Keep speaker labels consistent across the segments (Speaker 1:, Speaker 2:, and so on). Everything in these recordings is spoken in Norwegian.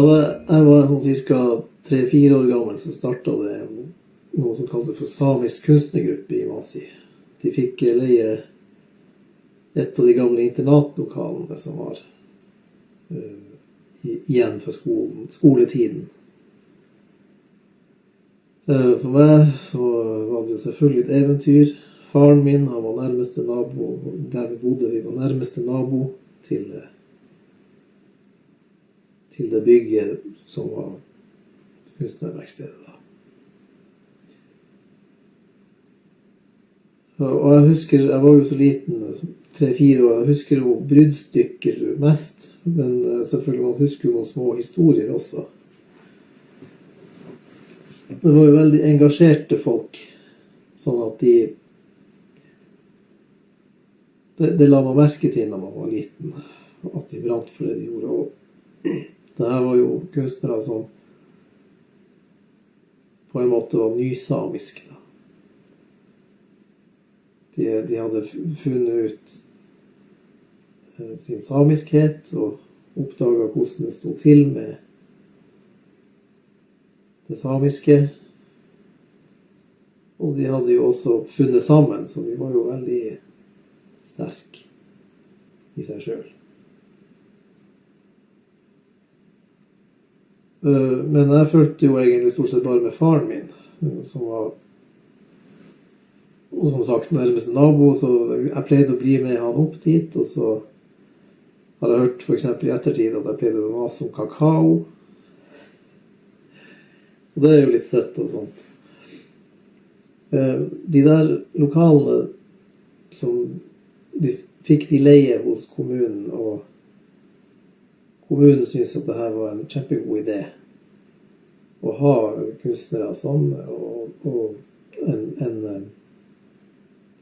Speaker 1: jeg var sånn cirka 3-4 år gammel, så startet det noe som kaltes for samisk kunstnergruppe i Masi. De fikk leie et av de gamle internatlokalene som var igjen for skoletiden. For meg så var det jo selvfølgelig et eventyr. Faren min, han var nærmeste nabo, der vi bodde, vi var nærmeste nabo til det bygget som var kunstnerverkstedet da. Og jeg husker, jeg var jo så liten, 3-4 år, jeg husker jo bruddstykker mest, men selvfølgelig man husker jo noen små historier også. Det var jo veldig engasjerte folk, sånn at det la man merke til når man var liten, at de brant for det de gjorde. Og det her var jo kunstnere som på en måte var nysamisk da. De hadde funnet ut sin samiskhet og oppdaget hvordan det stod til med det samiske. Og de hadde jo også funnet sammen, så de var jo veldig sterke i seg selv. Men jeg følte jo egentlig stort sett bare med faren min, som var, og som sagt, nærmeste nabo, så jeg pleide å bli med han opp dit, og så har jeg hørt for eksempel i ettertid at jeg pleide å mase om kakao. Og det er jo litt søtt og sånt. De der lokalene som de fikk de leie hos kommunen, og kommunen syntes at det her var en kjempegod idé å ha kunstnere sånn, og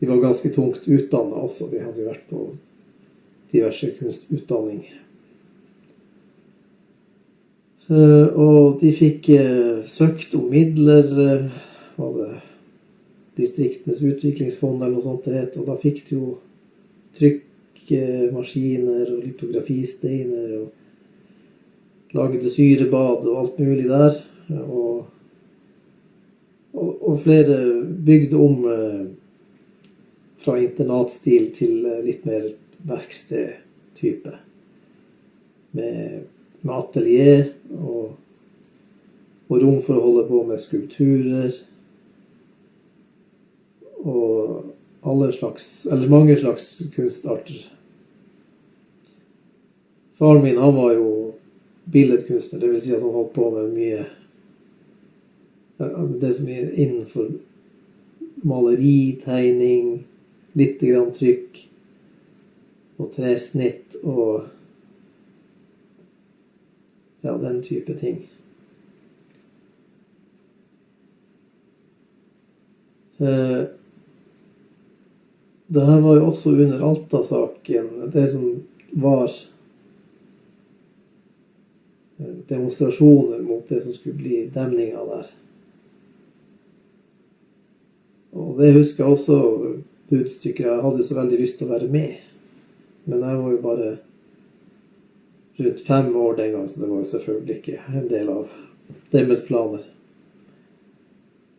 Speaker 1: de var ganske tungt utdannet også. De hadde jo vært på diverse kunstutdanning. Og de fikk søkt om midler, var det Distriktenes utviklingsfond eller noe sånt det het, og da fikk de jo trykkemaskiner og litografisteiner og lagde syrebad og alt mulig der, og flere bygde om fra internatstil til litt mer verksted-type, med atelier og rom for å holde på med skulpturer og mange slags kunstarter. Faren min, han var jo billedkunstner, det vil si at han holdt på med mye det som er innenfor maleri, tegning, litt grann trykk og tresnitt og ja, den type ting. Det her var jo også under Alta-saken, det som var demonstrasjoner mot det som skulle bli demninger der. Og det husker jeg også budstykker. Jeg hadde så veldig lyst til å være med, men jeg var jo bare rundt 5 år den gang, så det var jo selvfølgelig ikke en del av deres planer.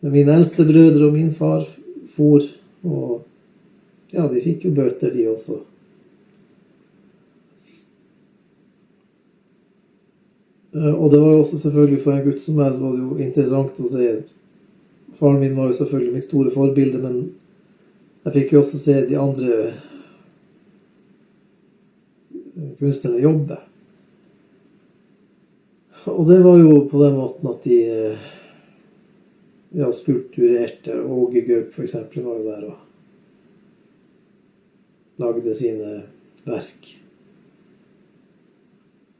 Speaker 1: Men mine eldste brødre og min far for, og ja, de fikk jo bøter de også. Og det var jo også selvfølgelig for en gutt som meg, så var det jo interessant å se. Faren min var jo selvfølgelig mitt store forbilde, men jeg fikk jo også se de andre kunstnerne jobbe. Og det var jo på den måten at de skulpturerte. Åge Gaup for eksempel var jo der og lagde sine verk.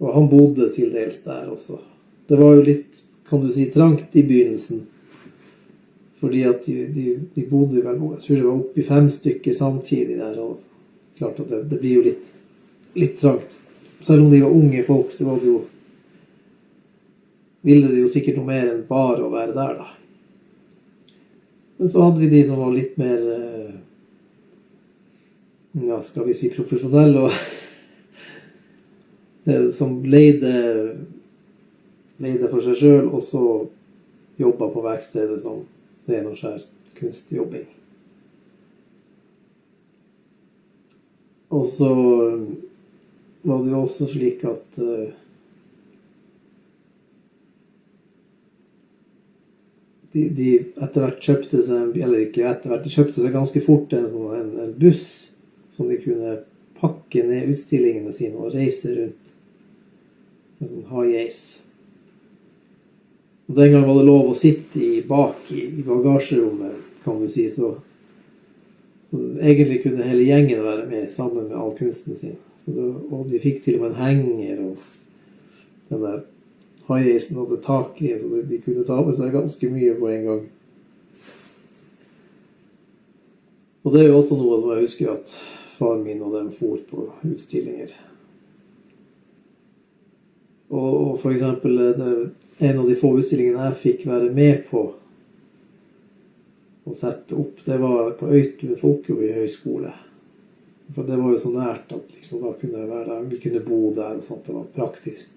Speaker 1: Og han bodde til dels der også. Det var jo litt, kan du si, trangt i begynnelsen. Fordi at de bodde vel, jeg tror det var oppe i 5 stykker samtidig der, og klart at det blir jo litt trangt. Selv om de var unge folk, så var det jo, ville det jo sikkert noe mer enn bare å være der da. Men så hadde vi de som var litt mer, ja, skal vi si profesjonelle, og som leide leide for seg selv, og så jobbet på verkstedet som ren og skjær kunstjobbing. Og så var det jo også slik at de etter hvert kjøpte seg, eller ikke etter hvert, de kjøpte seg ganske fort en buss som de kunne pakke ned utstillingene sine og reise rundt. En sånn high-ace. Og den gang var det lov å sitte bak i bagasjerommet, kan du si, så egentlig kunne hele gjengen være med sammen med all kunsten sin. Og de fikk til og med en henger, og den der high-acen hadde tak i, så de kunne ta med seg ganske mye på en gang. Og det er jo også noe som jeg husker at faren min og dem for på utstillinger. Og for eksempel, en av de få utstillingene jeg fikk være med på å sette opp, det var på Øytun Folkehøgskole. For det var jo så nært at liksom, da kunne jeg være der, vi kunne bo der og sånt, det var praktisk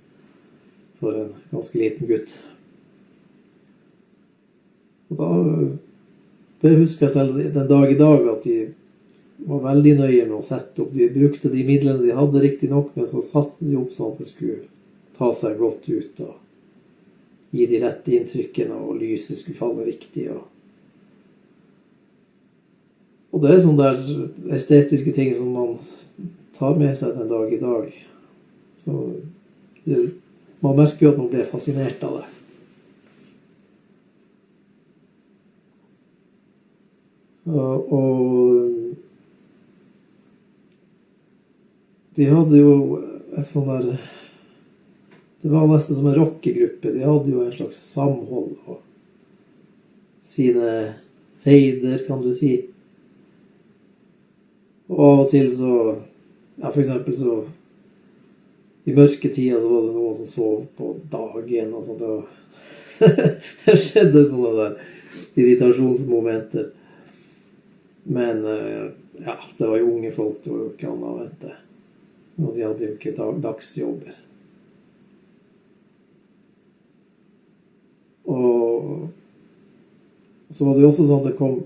Speaker 1: for en ganske liten gutt. Og da, det husker jeg selv den dag i dag, at de var veldig nøye med å sette opp. De brukte de midlene de hadde riktig nok, men så satte de opp sånn at det skulle ta seg godt ut og gi de rette inntrykkene, og lyset skulle falle riktig. Og det er sånne der estetiske ting som man tar med seg den dag i dag. Så man merker jo at man blir fascinert av det. Og de hadde jo et sånn der, det var nesten som en rockegruppe. De hadde jo en slags samhold og sine feider, kan du si. Og av og til så, ja, for eksempel så, i mørketida så var det noen som sov på dagen og sånt. Det skjedde sånne der irritasjonsmomenter. Men ja, det var jo unge folk, det var jo ikke annet å vente. Og de hadde jo ikke dagsjobber. Og så var det jo også sånn at det kom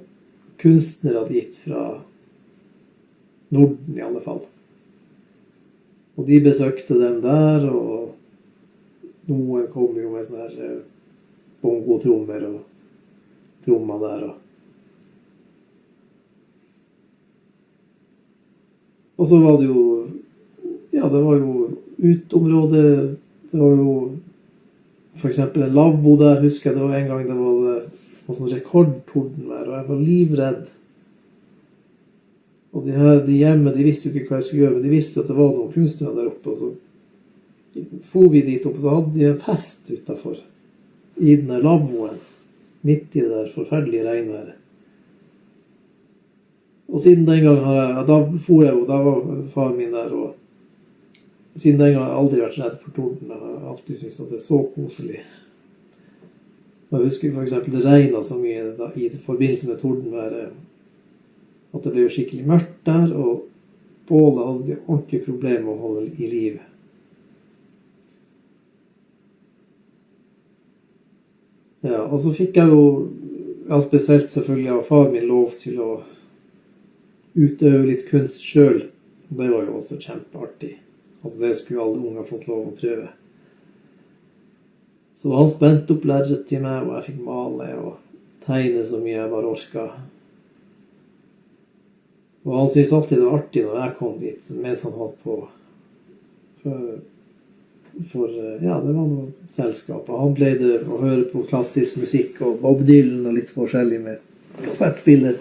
Speaker 1: kunstnere dit fra Norden i alle fall. Og de besøkte dem der, og noen kom jo med sånne her bongotrommer og trommer der. Og så var det jo, ja, det var jo utområdet, det var jo for eksempel en lavvo der, husker jeg, det var en gang det var sånn rekordtordenvær, og jeg var livredd. Og de hjemme, de visste jo ikke hva jeg skulle gjøre, men de visste at det var noen kunstnere der oppe, og så for vi dit oppe, så hadde de en fest utenfor, i den der lavvoen, midt i det der forferdelige regnværet. Og siden den gang da for jeg jo, da var far min der, og siden den gang har jeg aldri vært redd for torden. Jeg har alltid syntes at det er så koselig. Jeg husker for eksempel det regnet så mye da, i forbindelse med tordenværet, at det ble jo skikkelig mørkt der, og bålet hadde de ordentlige problemer med å holde i liv. Ja, og så fikk jeg jo, ja, spesielt selvfølgelig av far min, lov til å utøve litt kunst selv. Det var jo også kjempeartig. Altså det skulle alle unger fått lov å prøve. Så han spente opp lerret til meg, og jeg fikk male og tegne så mye jeg bare orket. Og han syntes alltid det var artig når jeg kom dit, mens han holdt på. Ja, det var noe selskap. Og han pleide å høre på klassisk musikk og Bob Dylan og litt forskjellig med kassettspiller.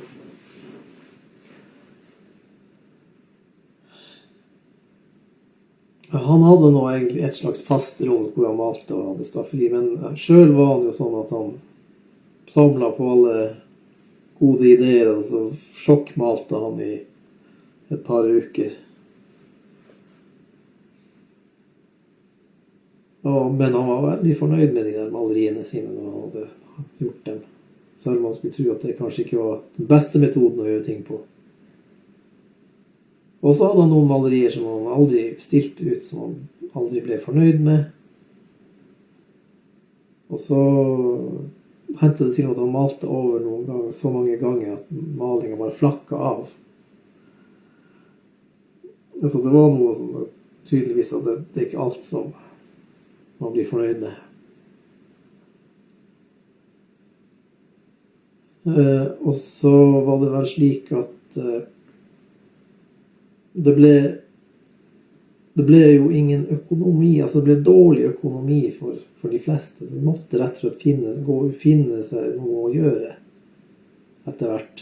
Speaker 1: Han hadde nå egentlig et slags fast rom hvor han malte og hadde staffeli, men selv var han jo sånn at han samlet på alle gode ideer, og så sjokkmalte han i et par uker. Men han var veldig fornøyd med de der maleriene sine når han hadde gjort dem. Selv om man skulle tro at det kanskje ikke var den beste metoden å gjøre ting på. Og så hadde han noen malerier som han aldri stilte ut, som han aldri ble fornøyd med. Og så hendte det til at han malte over noen ganger, så mange ganger at malingen bare flakket av. Altså det var noe som tydeligvis at det er ikke alt som man blir fornøyd med. Og så var det vel slik at det ble jo ingen økonomi, altså det ble dårlig økonomi for de fleste, så det måtte rett og slett finne seg noe å gjøre etter hvert.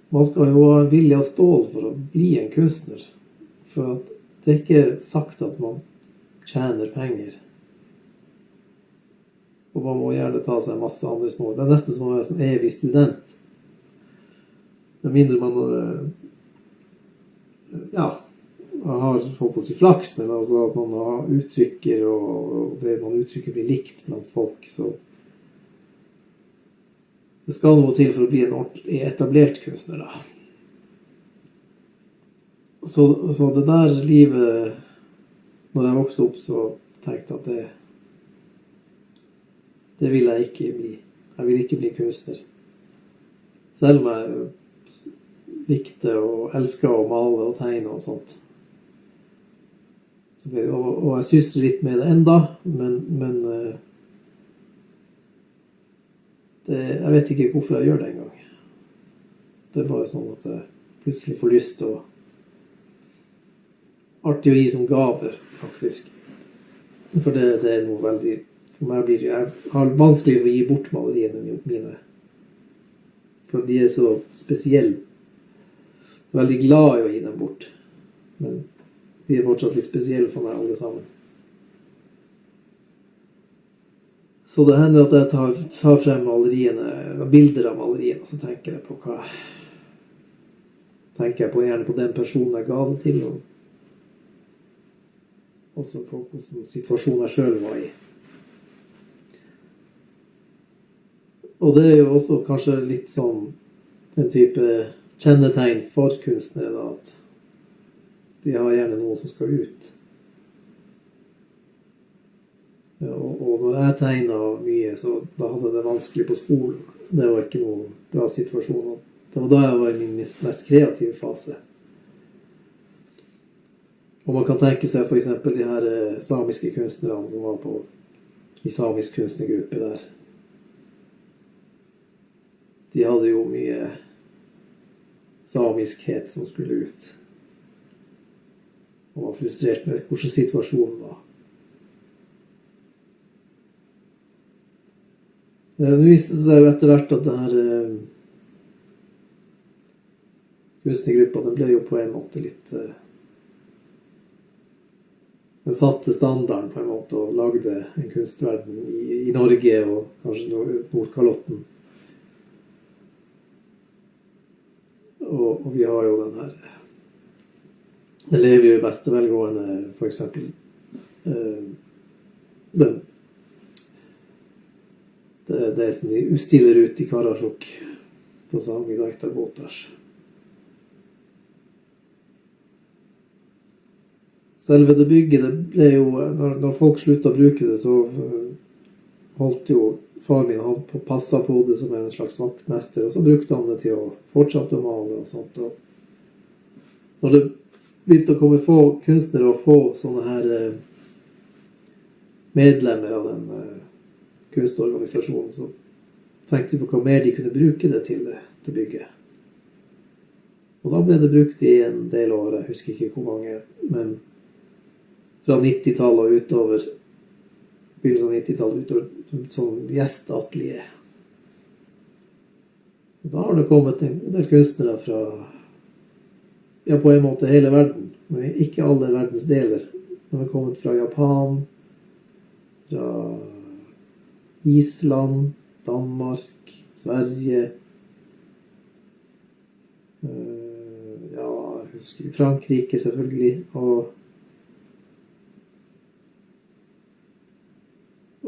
Speaker 1: Man skal jo ha vilje og stål for å bli en kunstner, for at det er ikke sagt at man tjener penger. Og man må gjerne ta seg masse andre små. Det er nesten som å være en evig student. Med mindre man har fått på seg flaks, men altså at man har uttrykker, og det man uttrykker blir likt blant folk, så det skal noe til for å bli en ordentlig etablert kunstner, da. Så det der livet, når jeg vokste opp, så tenkte jeg at det vil jeg ikke bli. Jeg vil ikke bli kunstner. Selv om jeg likte og elsket å male og tegne og sånt. Og jeg sysler litt med det enda, men jeg vet ikke hvorfor jeg gjør det engang. Det er bare sånn at jeg plutselig får lyst til å artig å gi som gaver, faktisk. For det er noe veldig... For meg jeg har vanskelig for å gi bort maleriene mine. For de er så spesielle. Jeg er veldig glad i å gi dem bort. Men de er fortsatt litt spesielle for meg alle sammen. Så det hender at jeg tar frem maleriene, bilder av maleriene, og så tenker jeg på hva... Tenker jeg gjerne på den personen jeg ga det til, og også på hvordan situasjonen jeg selv var i. Og det er jo også kanskje litt sånn en type kjennetegn for kunstnere, da, at de har gjerne noe som skal ut. Og når jeg tegnet mye, så da hadde jeg det vanskelig på skolen. Det var ikke noe bra situasjon. Det var da jeg var i min mest kreative fase. Og man kan tenke seg for eksempel de her samiske kunstnerne som var i samisk kunstnergruppe der. De hadde jo mye samiskhet som skulle ut. Og var frustrert med hvordan situasjonen var. Det viste seg jo etter hvert at denne kunstnergruppa, den ble jo på en måte litt... Den satte standarden på en måte og lagde en kunstverden i Norge og kanskje Nordkalotten. Og vi har jo den her... Det lever jo i beste velgående, for eksempel. Det som de stiller ut i Karasjok på Sami Daita Botas. Selve det bygget, det ble jo... Når folk sluttet å bruke det, så holdt jo far min passet på det som en slags vaktmester, og så brukte han det til å fortsette å male og sånt. Og når det begynte å komme få kunstnere og få sånne her medlemmer av den kunstorganisasjonen, så tenkte de på hva mer de kunne bruke det til bygget. Og da ble det brukt i en del år, jeg husker ikke hvor mange, men fra 90-tallet og utover, begynnelsen av 90-tallet utover, som gjestatelier. Og da har det kommet en del kunstnere fra, på en måte hele verden, men ikke alle verdens deler. De har kommet fra Japan, fra Island, Danmark, Sverige, jeg husker Frankrike selvfølgelig, og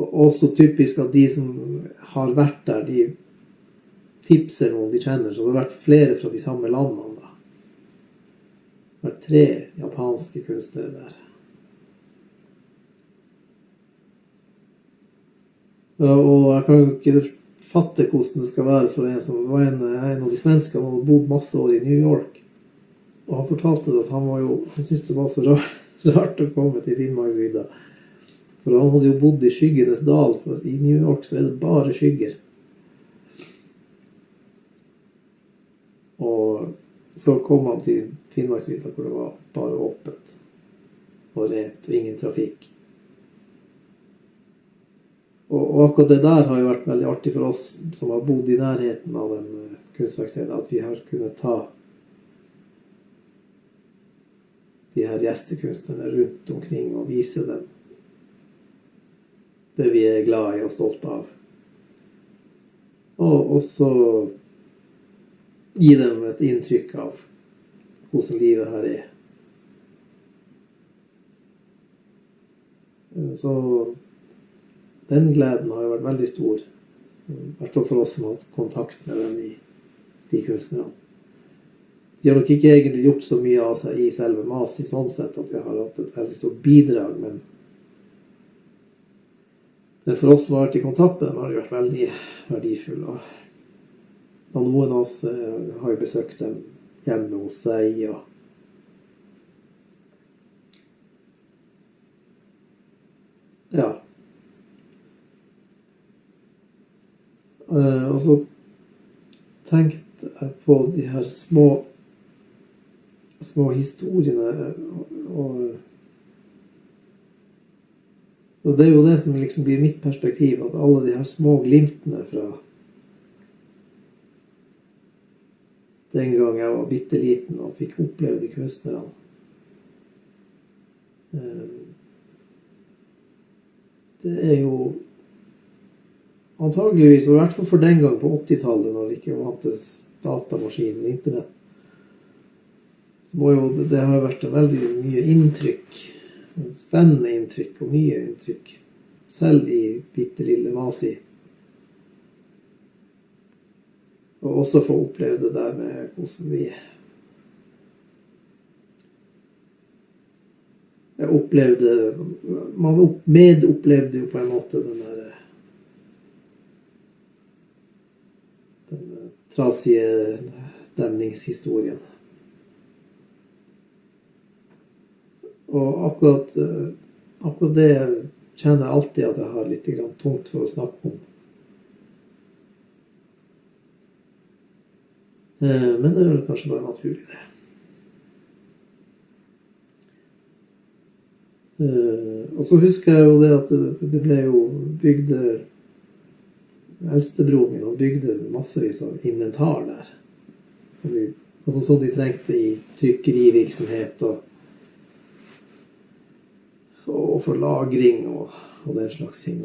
Speaker 1: også typisk at de som har vært der, de tipser noen de kjenner, så det har vært flere fra de samme landene da. Det har vært 3 japanske kunstnere der. Og jeg kan jo ikke fatte hvordan det skal være for en som var en av de svenskene og bodd masse år i New York. Og han fortalte at han syntes det var så rart å komme til Finnmarksvidda. For han hadde jo bodd i skyggenes dal, for i New York så det bare skygger. Og så kom han til Finnmarksvidda hvor det var bare åpent og rent og ingen trafikk. Og akkurat det der har jo vært veldig artig for oss som har bodd i nærheten av en kunstverksted, at vi har kunnet ta de her gjestekunstnerne rundt omkring og vise dem det vi er glad i og stolte av. Og også gi dem et inntrykk av hvordan livet her er. Så den gleden har jo vært veldig stor, i hvert fall for oss som har hatt kontakt med dem de kunstnerne. De har nok ikke egentlig gjort så mye av seg i selve Masi sånn sett at de har hatt et veldig stort bidrag, men for oss som har vært i kontakt med dem har de vært veldig verdifulle. Og noen av oss har jo besøkt dem hjemme hos seg, og ja. Og så tenkte jeg på de her små historiene, og det er jo det som liksom blir mitt perspektiv, at alle de her små glimtene fra den gang jeg var bitteliten og fikk oppleve de kunstnerne. Det er jo antageligvis, og i hvert fall for den gang på 80-tallet, når det ikke vantes datamaskin og internett, så må jo det har vært veldig mye inntrykk, spennende inntrykk og mye inntrykk, selv i bittelille Masi. Og også få oppleve det der med hvordan vi man medopplevde jo på en måte den trasige demningshistorien. Og akkurat det kjenner jeg alltid at jeg har litt tungt for å snakke om. Men det er vel kanskje bare naturlig det. Og så husker jeg jo det at det ble jo bygd, eldstebroren min, og bygde massevis av inventar der. Altså sånn de trengte i trykkerivirksomhet og for lagring og den slags ting.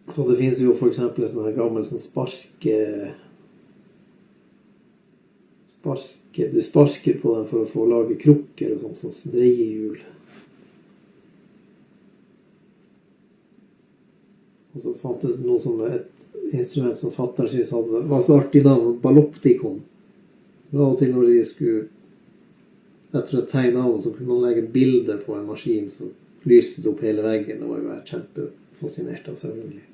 Speaker 1: Så det finnes jo for eksempel en sånn her gammel sånn du sparker på den for å få lage krukker og sånn dreiehjul. Og så fantes det noe som et instrument som fatteren synes var så artig navn, Balloptikon. Av og til når de skulle rett og slett tegne av, så kunne man legge bilder på en maskin som lyste det opp hele veggen. Det var jo kjempefascinert av selvfølgelig.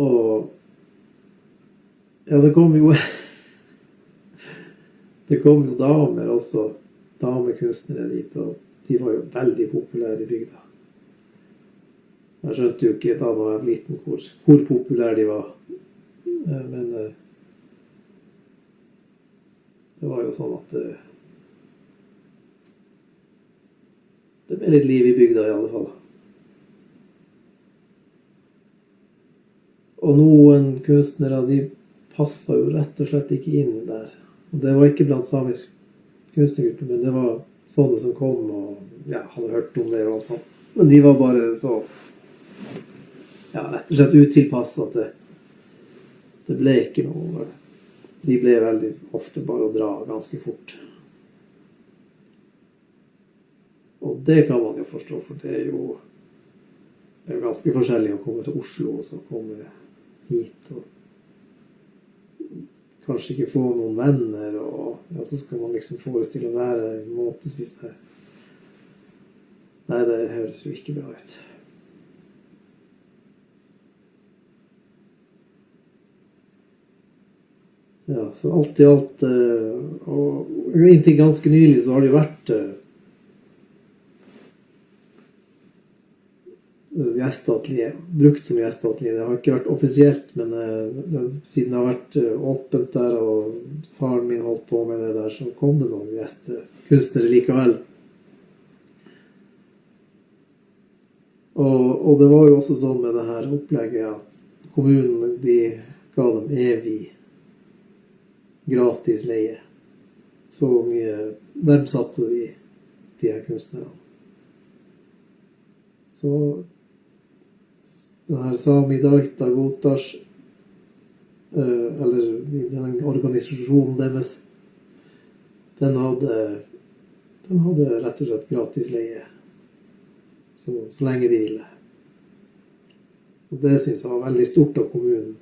Speaker 1: Og ja, det kom jo damer også, damekunstnere dit, og de var jo veldig populære i bygda. Jeg skjønte jo ikke da jeg var liten hvor populære de var, men det var jo sånn at det ble litt liv i bygda i alle fall. Og noen kunstnere, de passet jo rett og slett ikke inn der. Og det var ikke blant samisk kunstnergruppe, men det var sånne som kom og hadde hørt om det og alt sånt. Men de var bare så, rett og slett utilpasset at det ble ikke noe. De ble veldig ofte bare å dra ganske fort. Og det kan man jo forstå, for det er jo ganske forskjellig å komme til Oslo og så komme hit. Og kanskje ikke få noen venner, og ja, så skal man liksom forestille å være månedsvis der. Nei, det høres jo ikke bra ut. Ja, så alt i alt, og inntil ganske nylig så har det jo vært gjesteatelier, brukt som gjesteatelier. Det har ikke vært offisielt, men siden det har vært åpent der, og faren min holdt på med det der, så kom det noen gjestekunstnere likevel. Og det var jo også sånn med det her opplegget at kommunen, de ga dem evig gratis leie. Så mye verdsatte de her kunstnerne. Så den her Sami Daita Gotas, eller den organisasjonen deres, den hadde rett og slett gratis leie. Så lenge de ville. Og det synes jeg var veldig stort av kommunen.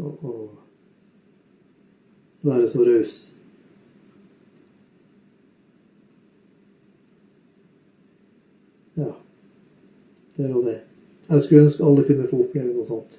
Speaker 1: Å være så raus. Ja, det var det. Jeg skulle ønske alle kunne få oppleve noe sånt.